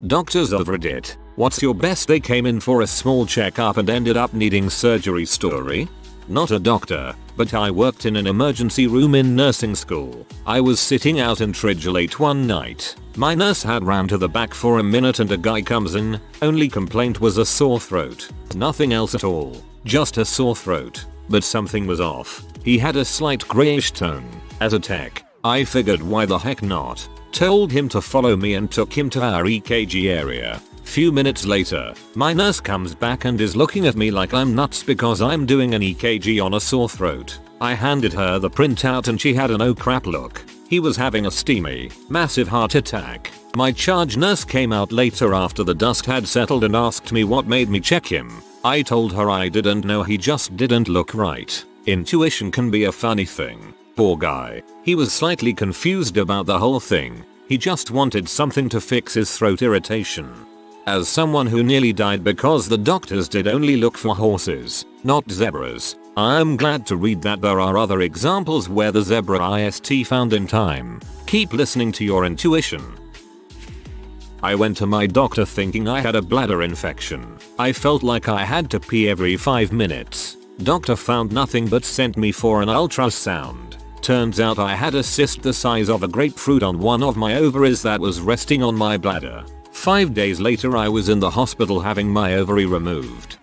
Doctors of Reddit, what's your best they came in for a small checkup and ended up needing surgery story? Not a doctor, but I worked in an emergency room in nursing school. I was sitting out in Tragedies one night. My nurse had ran to the back for a minute and a guy comes in. Only complaint was a sore throat. Nothing else at all. Just a sore throat. But something was off. He had a slight greyish tone. As a tech, I figured why the heck not. Told him to follow me and took him to our EKG area. Few minutes later, my nurse comes back and is looking at me like I'm nuts because I'm doing an EKG on a sore throat. I handed her the printout and she had an oh crap look. He was having a steamy, massive heart attack. My charge nurse came out later after the dust had settled and asked me what made me check him. I told her I didn't know, he just didn't look right. Intuition can be a funny thing. Poor guy. He was slightly confused about the whole thing. He just wanted something to fix his throat irritation. As someone who nearly died because the doctors did only look for horses, not zebras, I'm glad to read that there are other examples where the zebra ist found in time. Keep listening to your intuition. I went to my doctor thinking I had a bladder infection. I felt like I had to pee every 5 minutes. Doctor found nothing but sent me for an ultrasound. Turns out I had a cyst the size of a grapefruit on one of my ovaries that was resting on my bladder. 5 days later I was in the hospital having my ovary removed.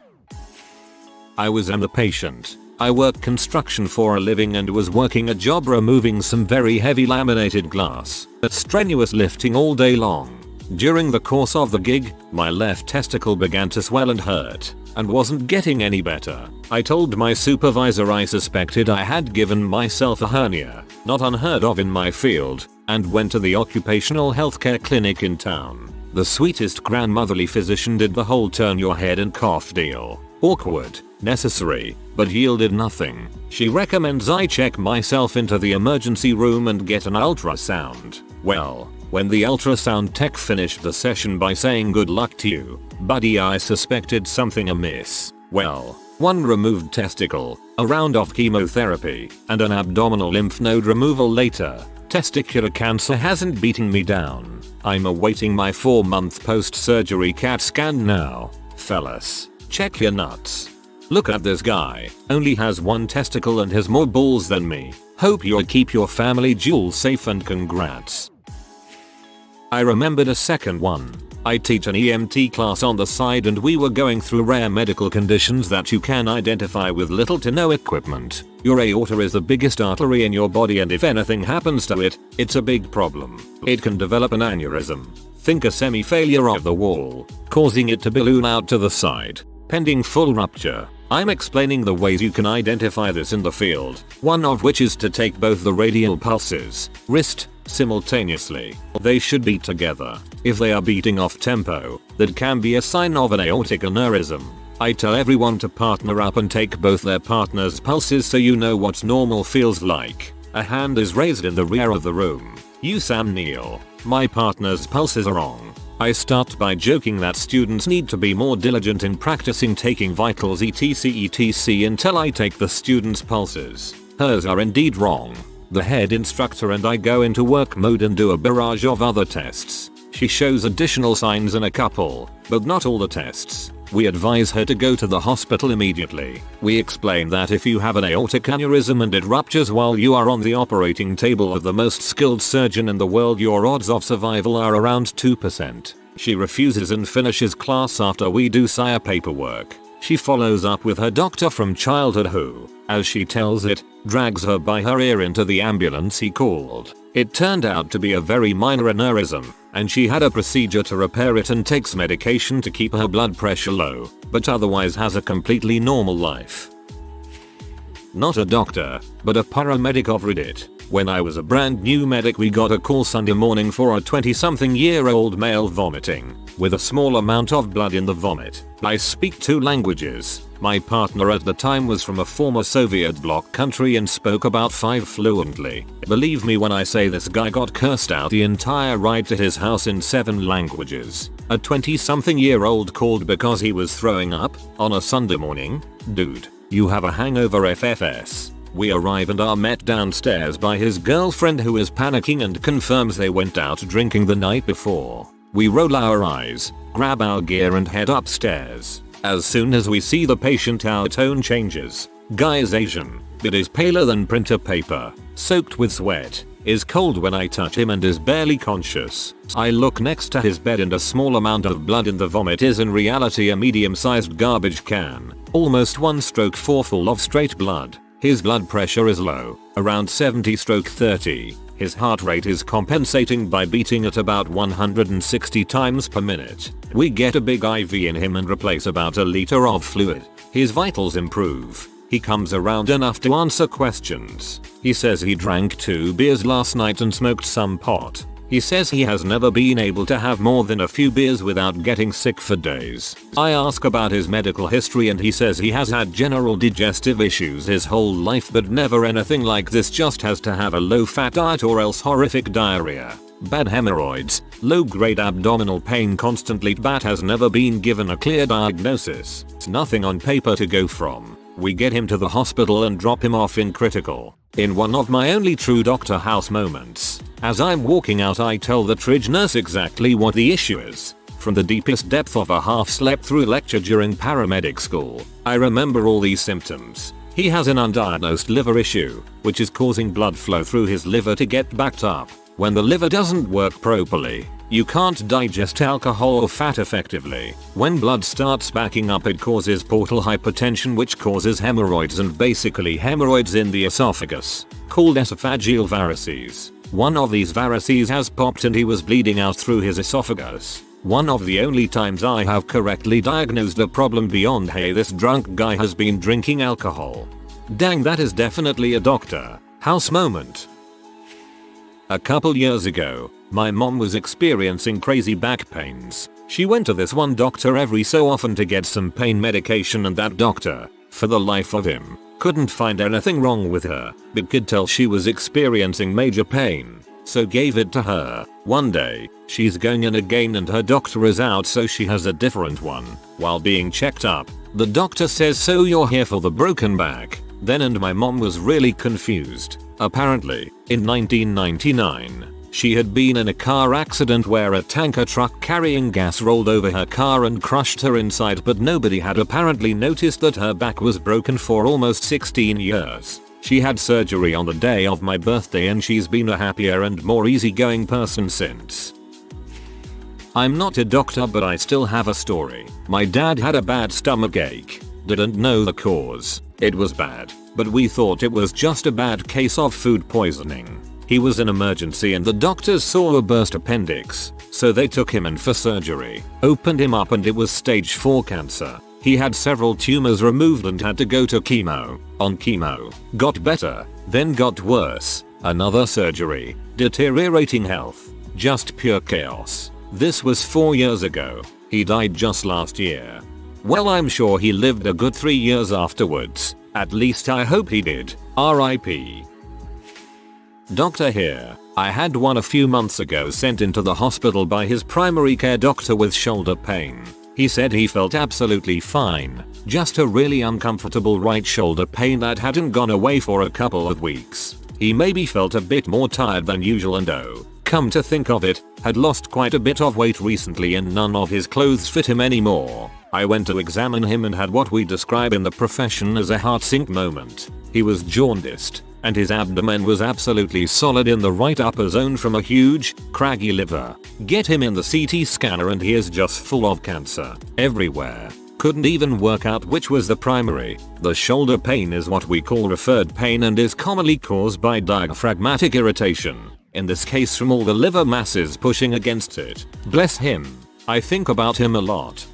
I was the patient. I work construction for a living and was working a job removing some very heavy laminated glass. A strenuous lifting all day long. During the course of the gig, my left testicle began to swell and hurt, and wasn't getting any better. I told my supervisor I suspected I had given myself a hernia, not unheard of in my field, and went to the occupational healthcare clinic in town. The sweetest grandmotherly physician did the whole turn your head and cough deal. Awkward, necessary, but yielded nothing. She recommends I check myself into the emergency room and get an ultrasound. Well, when the ultrasound tech finished the session by saying good luck to you, buddy, I suspected something amiss. Well, one removed testicle, a round of chemotherapy, and an abdominal lymph node removal later. Testicular cancer hasn't beaten me down. I'm awaiting my 4-month post-surgery CAT scan now. Fellas, check your nuts. Look at this guy, only has one testicle and has more balls than me. Hope you'll keep your family jewels safe and congrats. I remembered a second one. I teach an EMT class on the side and we were going through rare medical conditions that you can identify with little to no equipment. Your aorta is the biggest artery in your body and if anything happens to it, it's a big problem. It can develop an aneurysm. Think a semi-failure of the wall, causing it to balloon out to the side, pending full rupture. I'm explaining the ways you can identify this in the field, one of which is to take both the radial pulses, wrist, simultaneously. They should beat together. If they are beating off tempo, that can be a sign of an aortic aneurysm. I tell everyone to partner up and take both their partner's pulses so you know what normal feels like. A hand is raised in the rear of the room. You Sam Neill. My partner's pulses are wrong. I start by joking that students need to be more diligent in practicing taking vitals etc until I take the student's pulses. Hers are indeed wrong. The head instructor and I go into work mode and do a barrage of other tests. She shows additional signs in a couple, but not all the tests. We advise her to go to the hospital immediately. We explain that if you have an aortic aneurysm and it ruptures while you are on the operating table of the most skilled surgeon in the world, your odds of survival are around 2%. She refuses and finishes class after we do sire paperwork. She follows up with her doctor from childhood who, as she tells it, drags her by her ear into the ambulance he called. It turned out to be a very minor aneurysm, and she had a procedure to repair it and takes medication to keep her blood pressure low, but otherwise has a completely normal life. Not a doctor, but a paramedic of Reddit. When I was a brand new medic we got a call Sunday morning for a 20-something-year-old male vomiting, with a small amount of blood in the vomit. I speak 2 languages. My partner at the time was from a former Soviet bloc country and spoke about 5 fluently. Believe me when I say this guy got cursed out the entire ride to his house in 7 languages. A 20-something-year-old called because he was throwing up on a Sunday morning? Dude, you have a hangover FFS. We arrive and are met downstairs by his girlfriend who is panicking and confirms they went out drinking the night before. We roll our eyes, grab our gear and head upstairs. As soon as we see the patient our tone changes. Guy is Asian, but is paler than printer paper, soaked with sweat, is cold when I touch him and is barely conscious. I look next to his bed and a small amount of blood in the vomit is in reality a medium-sized garbage can, almost 1 stroke 4 full of straight blood. His blood pressure is low, around 70/30. His heart rate is compensating by beating at about 160 times per minute. We get a big IV in him and replace about a liter of fluid. His vitals improve. He comes around enough to answer questions. He says he drank 2 beers last night and smoked some pot. He says he has never been able to have more than a few beers without getting sick for days. I ask about his medical history and he says he has had general digestive issues his whole life but never anything like this, just has to have a low-fat diet or else horrific diarrhea, bad hemorrhoids, low-grade abdominal pain constantly but has never been given a clear diagnosis. It's nothing on paper to go from. We get him to the hospital and drop him off in critical. In one of my only true Dr. House moments, as I'm walking out I tell the trige nurse exactly what the issue is. From the deepest depth of a half-slept-through lecture during paramedic school, I remember all these symptoms. He has an undiagnosed liver issue, which is causing blood flow through his liver to get backed up. When the liver doesn't work properly, you can't digest alcohol or fat effectively. When blood starts backing up it causes portal hypertension which causes hemorrhoids and basically hemorrhoids in the esophagus, called esophageal varices. One of these varices has popped and he was bleeding out through his esophagus. One of the only times I have correctly diagnosed a problem beyond hey this drunk guy has been drinking alcohol. Dang, that is definitely a Dr. House moment. A couple years ago, my mom was experiencing crazy back pains. She went to this one doctor every so often to get some pain medication and that doctor, for the life of him, couldn't find anything wrong with her, but could tell she was experiencing major pain, so gave it to her. One day, she's going in again and her doctor is out so she has a different one. While being checked up, the doctor says, "So you're here for the broken back?" Then and my mom was really confused. Apparently, in 1999, she had been in a car accident where a tanker truck carrying gas rolled over her car and crushed her inside, but nobody had apparently noticed that her back was broken for almost 16 years. She had surgery on the day of my birthday and she's been a happier and more easygoing person since. I'm not a doctor but I still have a story. My dad had a bad stomach ache. Didn't know the cause. It was bad, but we thought it was just a bad case of food poisoning. He was in emergency and the doctors saw a burst appendix, so they took him in for surgery, opened him up and it was stage 4 cancer. He had several tumors removed and had to go to chemo. On chemo, got better, then got worse, another surgery, deteriorating health, just pure chaos. This was 4 years ago. He died just last year. Well, I'm sure he lived a good 3 years afterwards. At least I hope he did. R.I.P. Doctor here. I had one a few months ago sent into the hospital by his primary care doctor with shoulder pain. He said he felt absolutely fine, just a really uncomfortable right shoulder pain that hadn't gone away for a couple of weeks. He maybe felt a bit more tired than usual and oh, come to think of it, had lost quite a bit of weight recently and none of his clothes fit him anymore. I went to examine him and had what we describe in the profession as a heart sink moment. He was jaundiced, and his abdomen was absolutely solid in the right upper zone from a huge, craggy liver. Get him in the CT scanner and he is just full of cancer everywhere. Couldn't even work out which was the primary. The shoulder pain is what we call referred pain and is commonly caused by diaphragmatic irritation, in this case from all the liver masses pushing against it. Bless him. I think about him a lot.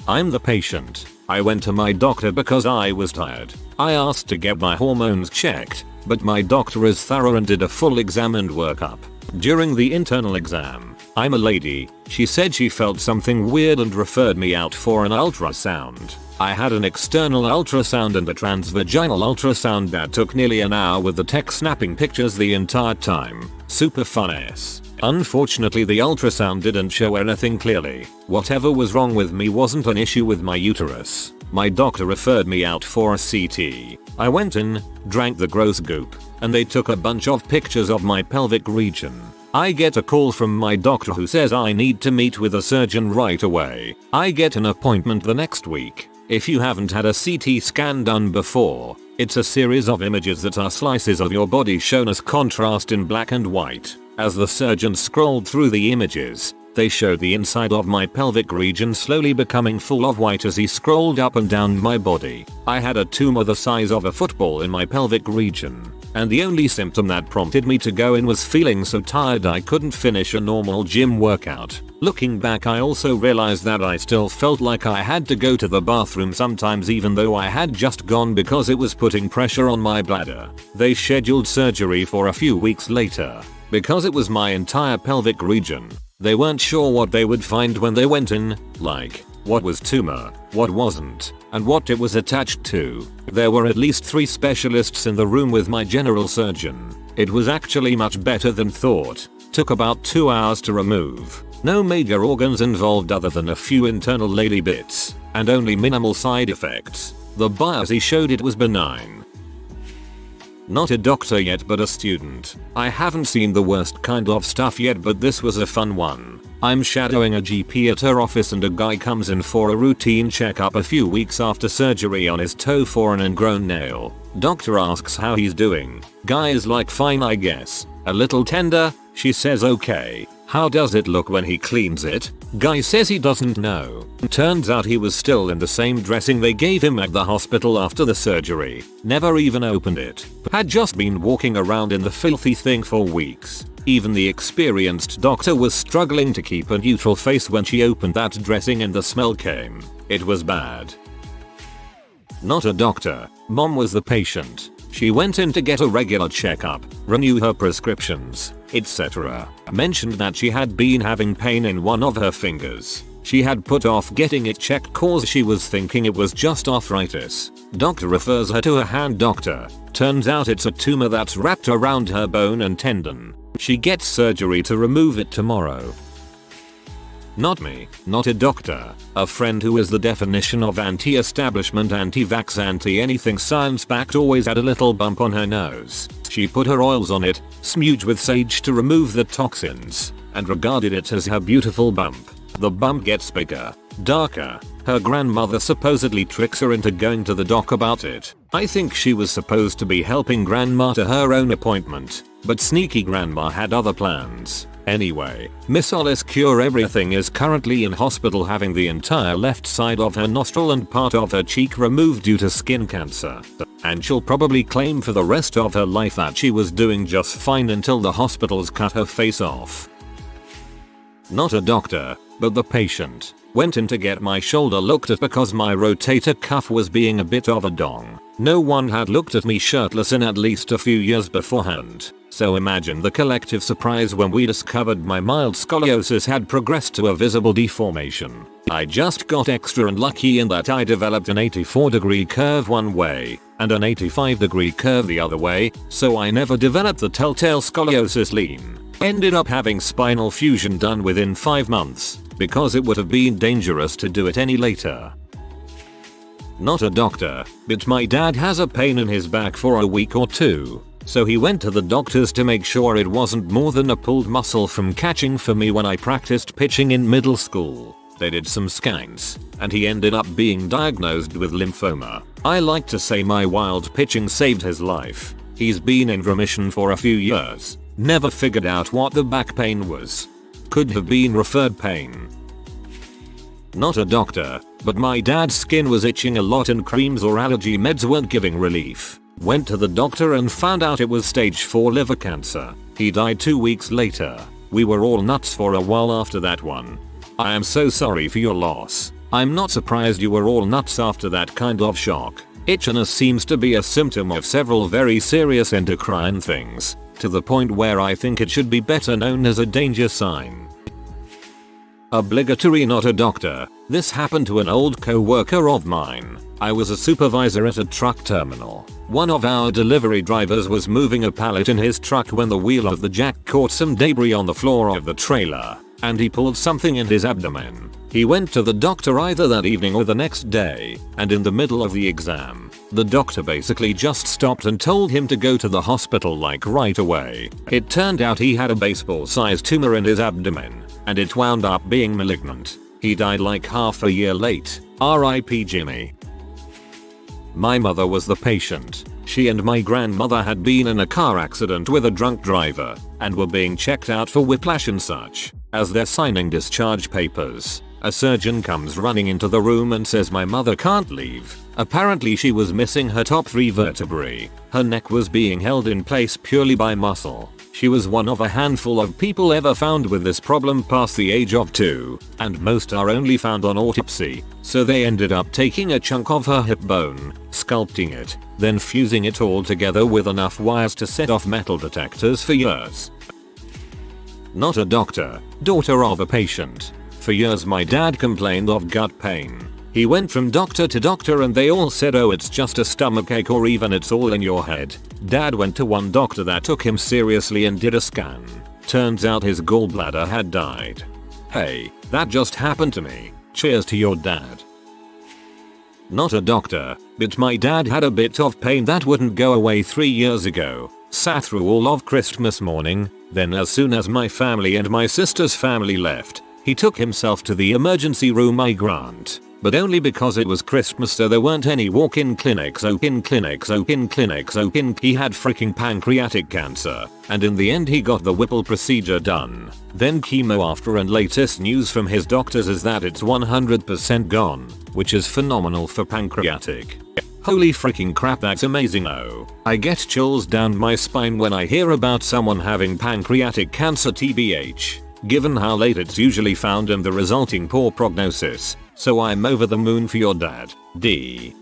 I'm the patient. I went to my doctor because I was tired. I asked to get my hormones checked, but my doctor is thorough and did a full exam and workup. During the internal exam, I'm a lady, she said she felt something weird and referred me out for an ultrasound. I had an external ultrasound and a transvaginal ultrasound that took nearly an hour with the tech snapping pictures the entire time. Super fun ass. Unfortunately the ultrasound didn't show anything clearly. Whatever was wrong with me wasn't an issue with my uterus. My doctor referred me out for a CT. I went in, drank the gross goop, and they took a bunch of pictures of my pelvic region. I get a call from my doctor who says I need to meet with a surgeon right away. I get an appointment the next week. If you haven't had a CT scan done before, it's a series of images that are slices of your body shown as contrast in black and white. As the surgeon scrolled through the images, they showed the inside of my pelvic region slowly becoming full of white as he scrolled up and down my body. I had a tumor the size of a football in my pelvic region, and the only symptom that prompted me to go in was feeling so tired I couldn't finish a normal gym workout. Looking back, I also realized that I still felt like I had to go to the bathroom sometimes even though I had just gone because it was putting pressure on my bladder. They scheduled surgery for a few weeks later. Because it was my entire pelvic region, they weren't sure what they would find when they went in, like what was tumor, what wasn't, and what it was attached to. There were at least 3 specialists in the room with my general surgeon. It was actually much better than thought. Took about 2 hours to remove. No major organs involved other than a few internal lady bits, and only minimal side effects. The biopsy showed it was benign. Not a doctor yet but a student. I haven't seen the worst kind of stuff yet but this was a fun one. I'm shadowing a GP at her office and a guy comes in for a routine checkup a few weeks after surgery on his toe for an ingrown nail. Doctor asks how he's doing. Guy is like, fine I guess. A little tender? She says okay. How does it look when he cleans it? Guy says he doesn't know. Turns out he was still in the same dressing they gave him at the hospital after the surgery. Never even opened it. Had just been walking around in the filthy thing for weeks. Even the experienced doctor was struggling to keep a neutral face when she opened that dressing and the smell came. It was bad. Not a doctor. Mom was the patient. She went in to get a regular checkup, renew her prescriptions, etc. Mentioned that she had been having pain in one of her fingers. She had put off getting it checked cause she was thinking it was just arthritis. Doctor refers her to a hand doctor. Turns out it's a tumor that's wrapped around her bone and tendon. She gets surgery to remove it tomorrow. Not me, not a doctor. A friend who is the definition of anti-establishment, anti-vax, anti-anything science-backed always had a little bump on her nose. She put her oils on it, smudged with sage to remove the toxins, and regarded it as her beautiful bump. The bump gets bigger, darker. Her grandmother supposedly tricks her into going to the doc about it. I think she was supposed to be helping grandma to her own appointment, but sneaky grandma had other plans. Anyway, Miss Alice Cure Everything is currently in hospital having the entire left side of her nostril and part of her cheek removed due to skin cancer. And she'll probably claim for the rest of her life that she was doing just fine until the hospitals cut her face off. Not a doctor, but the patient. Went in to get my shoulder looked at because my rotator cuff was being a bit of a dong. No one had looked at me shirtless in at least a few years beforehand. So imagine the collective surprise when we discovered my mild scoliosis had progressed to a visible deformation. I just got extra unlucky in that I developed an 84-degree curve one way and an 85-degree curve the other way, so I never developed the telltale scoliosis lean. Ended up having spinal fusion done within 5 months because it would have been dangerous to do it any later. Not a doctor, but my dad has a pain in his back for a week or two. So he went to the doctors to make sure it wasn't more than a pulled muscle from catching for me when I practiced pitching in middle school. They did some scans, and he ended up being diagnosed with lymphoma. I like to say my wild pitching saved his life. He's been in remission for a few years. Never figured out what the back pain was. Could have been referred pain. Not a doctor, but my dad's skin was itching a lot and creams or allergy meds weren't giving relief. Went to the doctor and found out it was stage 4 liver cancer. He died 2 weeks later. We were all nuts for a while after that one. I am so sorry for your loss. I'm not surprised you were all nuts after that kind of shock. Itchiness seems to be a symptom of several very serious endocrine things, to the point where I think it should be better known as a danger sign. Obligatory not a doctor. This happened to an old co-worker of mine. I was a supervisor at a truck terminal. One of our delivery drivers was moving a pallet in his truck when the wheel of the jack caught some debris on the floor of the trailer, and he pulled something in his abdomen. He went to the doctor either that evening or the next day, and in the middle of the exam, the doctor basically just stopped and told him to go to the hospital like right away. It turned out he had a baseball-sized tumor in his abdomen, and it wound up being malignant. He died like half a year late. R.I.P. Jimmy. My mother was the patient. She and my grandmother had been in a car accident with a drunk driver and were being checked out for whiplash and such. As they're signing discharge papers, a surgeon comes running into the room and says my mother can't leave. Apparently she was missing her top 3 vertebrae. Her neck was being held in place purely by muscle. She was one of a handful of people ever found with this problem past the age of 2, and most are only found on autopsy, so they ended up taking a chunk of her hip bone, sculpting it, then fusing it all together with enough wires to set off metal detectors for years. Not a doctor, daughter of a patient. For years my dad complained of gut pain. He went from doctor to doctor and they all said oh it's just a stomachache or even it's all in your head. Dad went to one doctor that took him seriously and did a scan. Turns out his gallbladder had died. Hey, that just happened to me. Cheers to your dad. Not a doctor, but my dad had a bit of pain that wouldn't go away 3 years ago. Sat through all of Christmas morning, then as soon as my family and my sister's family left, he took himself to the emergency room I grant. But only because it was Christmas so there weren't any walk-in clinics open. He had freaking pancreatic cancer, and in the end he got the Whipple procedure done. Then chemo after and latest news from his doctors is that it's 100% gone, which is phenomenal for pancreatic. Holy freaking crap, that's amazing. Oh, I get chills down my spine when I hear about someone having pancreatic cancer tbh, given how late it's usually found and the resulting poor prognosis. So I'm over the moon for your dad, D.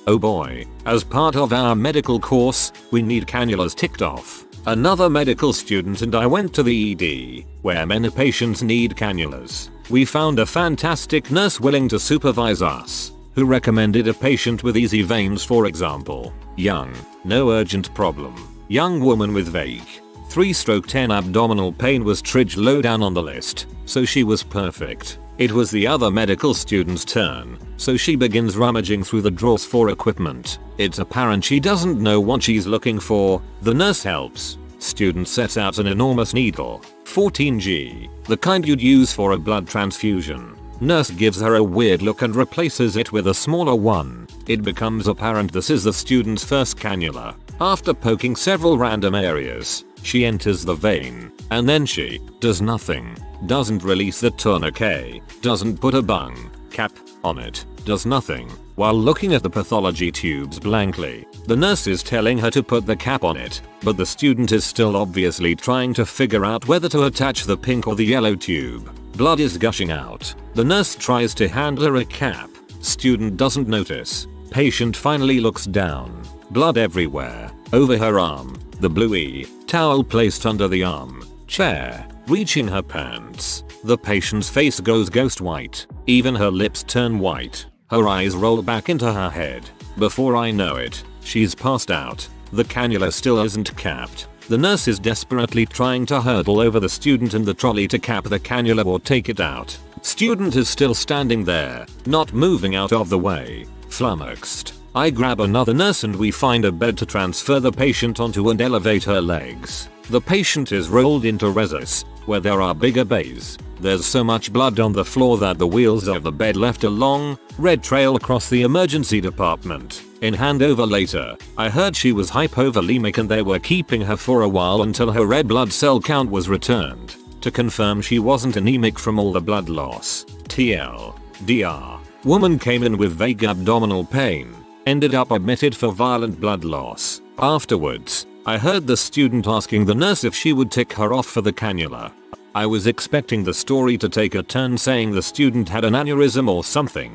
Oh boy, as part of our medical course, we need cannulas ticked off. Another medical student and I went to the ED, where many patients need cannulas. We found a fantastic nurse willing to supervise us, who recommended a patient with easy veins, for example. Young, no urgent problem. Young woman with vague 3/10 abdominal pain was trig low down on the list, so she was perfect. It was the other medical student's turn, so she begins rummaging through the drawers for equipment. It's apparent she doesn't know what she's looking for. The nurse helps. Student sets out an enormous needle, 14G, the kind you'd use for a blood transfusion. Nurse gives her a weird look and replaces it with a smaller one. It becomes apparent this is the student's first cannula. After poking several random areas, she enters the vein, and then she does nothing. Doesn't release the tourniquet, doesn't put a bung cap on it, does nothing, while looking at the pathology tubes blankly. The nurse is telling her to put the cap on it, but the student is still obviously trying to figure out whether to attach the pink or the yellow tube. Blood is gushing out. The nurse tries to hand her a cap. Student doesn't notice. Patient finally looks down. Blood everywhere. Over her arm. The bluey towel placed under the arm. Chair. Reaching her pants. The patient's face goes ghost white. Even her lips turn white. Her eyes roll back into her head. Before I know it, she's passed out. The cannula still isn't capped. The nurse is desperately trying to hurdle over the student and the trolley to cap the cannula or take it out. Student is still standing there, not moving out of the way. Flummoxed. I grab another nurse and we find a bed to transfer the patient onto and elevate her legs. The patient is rolled into resus, where there are bigger bays. There's so much blood on the floor that the wheels of the bed left a long, red trail across the emergency department. In handover later, I heard she was hypovolemic and they were keeping her for a while until her red blood cell count was returned, to confirm she wasn't anemic from all the blood loss. TL. DR. Woman came in with vague abdominal pain. Ended up admitted for violent blood loss. Afterwards, I heard the student asking the nurse if she would tick her off for the cannula. I was expecting the story to take a turn saying the student had an aneurysm or something.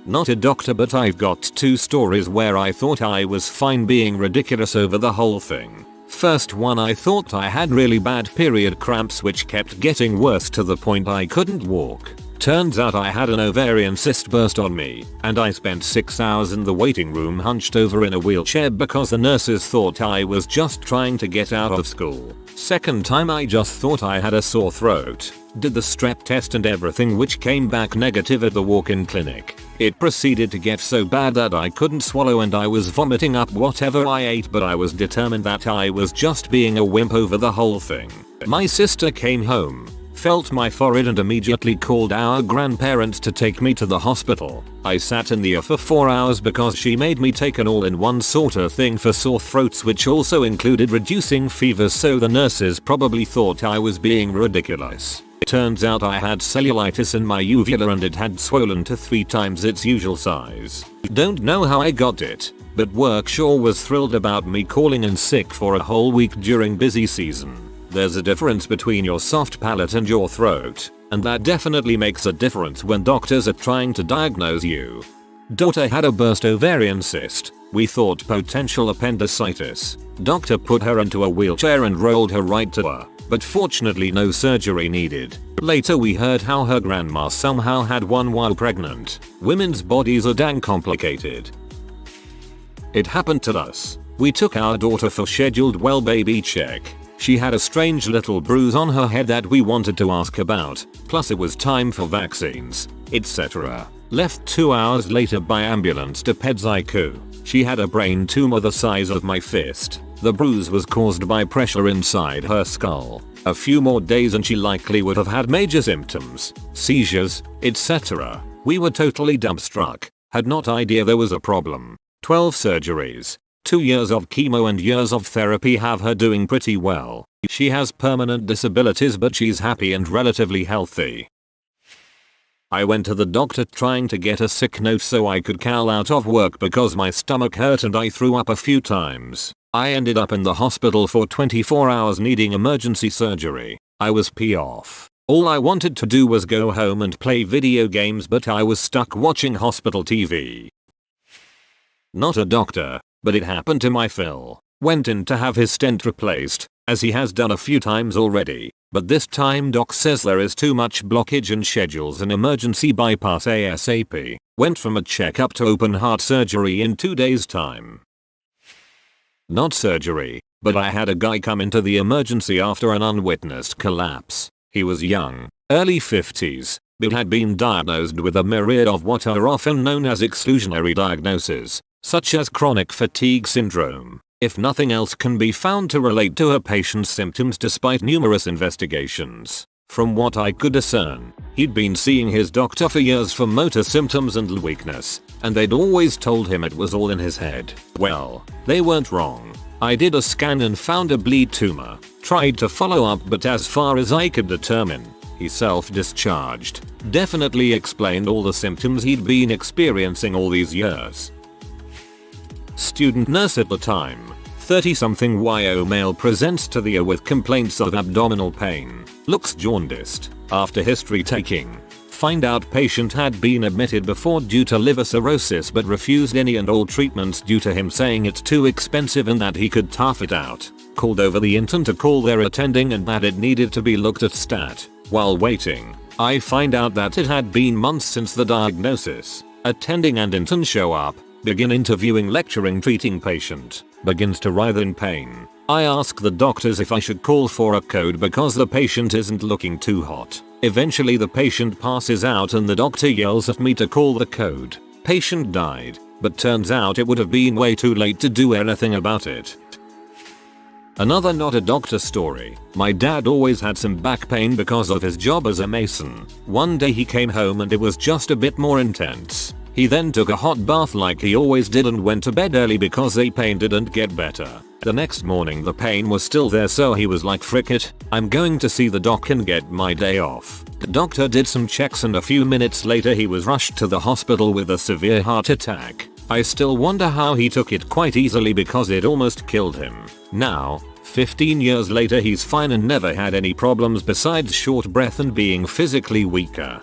Not a doctor, but I've got 2 stories where I thought I was fine being ridiculous over the whole thing. First one, I thought I had really bad period cramps which kept getting worse to the point I couldn't walk. Turns out I had an ovarian cyst burst on me, and I spent 6 hours in the waiting room hunched over in a wheelchair because the nurses thought I was just trying to get out of school. Second time, I just thought I had a sore throat. Did the strep test and everything, which came back negative at the walk-in clinic. It proceeded to get so bad that I couldn't swallow and I was vomiting up whatever I ate, but I was determined that I was just being a wimp over the whole thing. My sister came home, felt my forehead and immediately called our grandparents to take me to the hospital. I sat in the ER for 4 hours because she made me take an all-in-one sort of thing for sore throats, which also included reducing fevers, so the nurses probably thought I was being ridiculous. Turns out I had cellulitis in my uvula and it had swollen to 3 times its usual size. Don't know how I got it, but work sure was thrilled about me calling in sick for a whole week during busy season. There's a difference between your soft palate and your throat, and that definitely makes a difference when doctors are trying to diagnose you. Daughter had a burst ovarian cyst. We thought potential appendicitis. Doctor put her into a wheelchair and rolled her right to her, but fortunately no surgery needed. Later we heard how her grandma somehow had one while pregnant. Women's bodies are dang complicated. It happened to us. We took our daughter for scheduled well baby check. She had a strange little bruise on her head that we wanted to ask about, plus it was time for vaccines, etc. Left 2 hours later by ambulance to PedsIQ. She had a brain tumor the size of my fist. The bruise was caused by pressure inside her skull. A few more days and she likely would have had major symptoms, seizures, etc. We were totally dumbstruck, had not idea there was a problem. 12 surgeries, 2 years of chemo and years of therapy have her doing pretty well. She has permanent disabilities but she's happy and relatively healthy. I went to the doctor trying to get a sick note so I could call out of work because my stomach hurt and I threw up a few times. I ended up in the hospital for 24 hours needing emergency surgery. I was pee off. All I wanted to do was go home and play video games, but I was stuck watching hospital TV. Not a doctor, but it happened to my Phil. Went in to have his stent replaced, as he has done a few times already, but this time doc says there is too much blockage and schedules an emergency bypass ASAP. Went from a checkup to open heart surgery in 2 days time. Not surgery, but I had a guy come into the emergency after an unwitnessed collapse. He was young, early 50s, but had been diagnosed with a myriad of what are often known as exclusionary diagnoses, such as chronic fatigue syndrome. If nothing else can be found to relate to a patient's symptoms despite numerous investigations. From what I could discern, he'd been seeing his doctor for years for motor symptoms and weakness, and they'd always told him it was all in his head. Well, they weren't wrong. I did a scan and found a bleed tumor. Tried to follow up, but as far as I could determine, he self-discharged. Definitely explained all the symptoms he'd been experiencing all these years. Student nurse at the time, 30-something YO male presents to the ER with complaints of abdominal pain. Looks jaundiced. After history taking, find out patient had been admitted before due to liver cirrhosis but refused any and all treatments due to him saying it's too expensive and that he could tough it out. Called over the intern to call their attending and that it needed to be looked at stat. While waiting, I find out that it had been months since the diagnosis. Attending and intern show up, begin interviewing, lecturing, treating patient, begins to writhe in pain. I ask the doctors if I should call for a code because the patient isn't looking too hot. Eventually the patient passes out and the doctor yells at me to call the code. Patient died, but turns out it would have been way too late to do anything about it. Another not a doctor story. My dad always had some back pain because of his job as a mason. One day he came home and it was just a bit more intense. He then took a hot bath like he always did and went to bed early because the pain didn't get better. The next morning the pain was still there, so he was like, frick it, I'm going to see the doc and get my day off. The doctor did some checks and a few minutes later he was rushed to the hospital with a severe heart attack. I still wonder how he took it quite easily because it almost killed him. Now, 15 years later he's fine and never had any problems besides short breath and being physically weaker.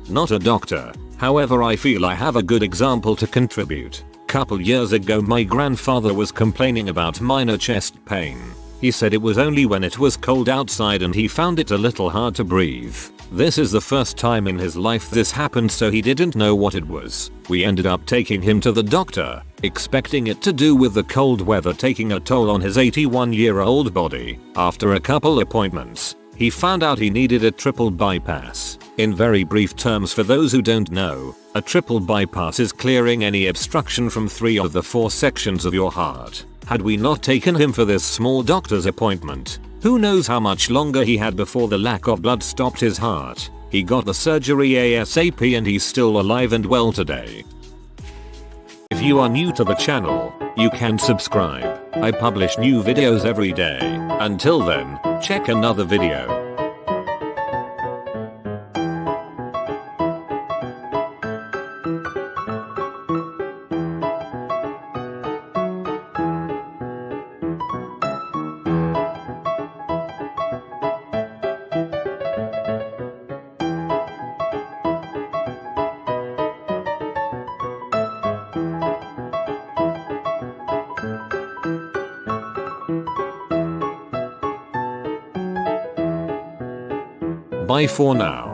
Not a doctor. However, I feel I have a good example to contribute. Couple years ago my grandfather was complaining about minor chest pain. He said it was only when it was cold outside and he found it a little hard to breathe. This is the first time in his life this happened, so he didn't know what it was. We ended up taking him to the doctor, expecting it to do with the cold weather taking a toll on his 81-year-old body. After a couple appointments, He found out he needed a triple bypass. In very brief terms, for those who don't know, a triple bypass is clearing any obstruction from 3 of the 4 sections of your heart. Had we not taken him for this small doctor's appointment, who knows how much longer he had before the lack of blood stopped his heart. He got the surgery ASAP and he's still alive and well today. If you are new to the channel, you can subscribe. I publish new videos every day. Until then, check another video. Bye for now.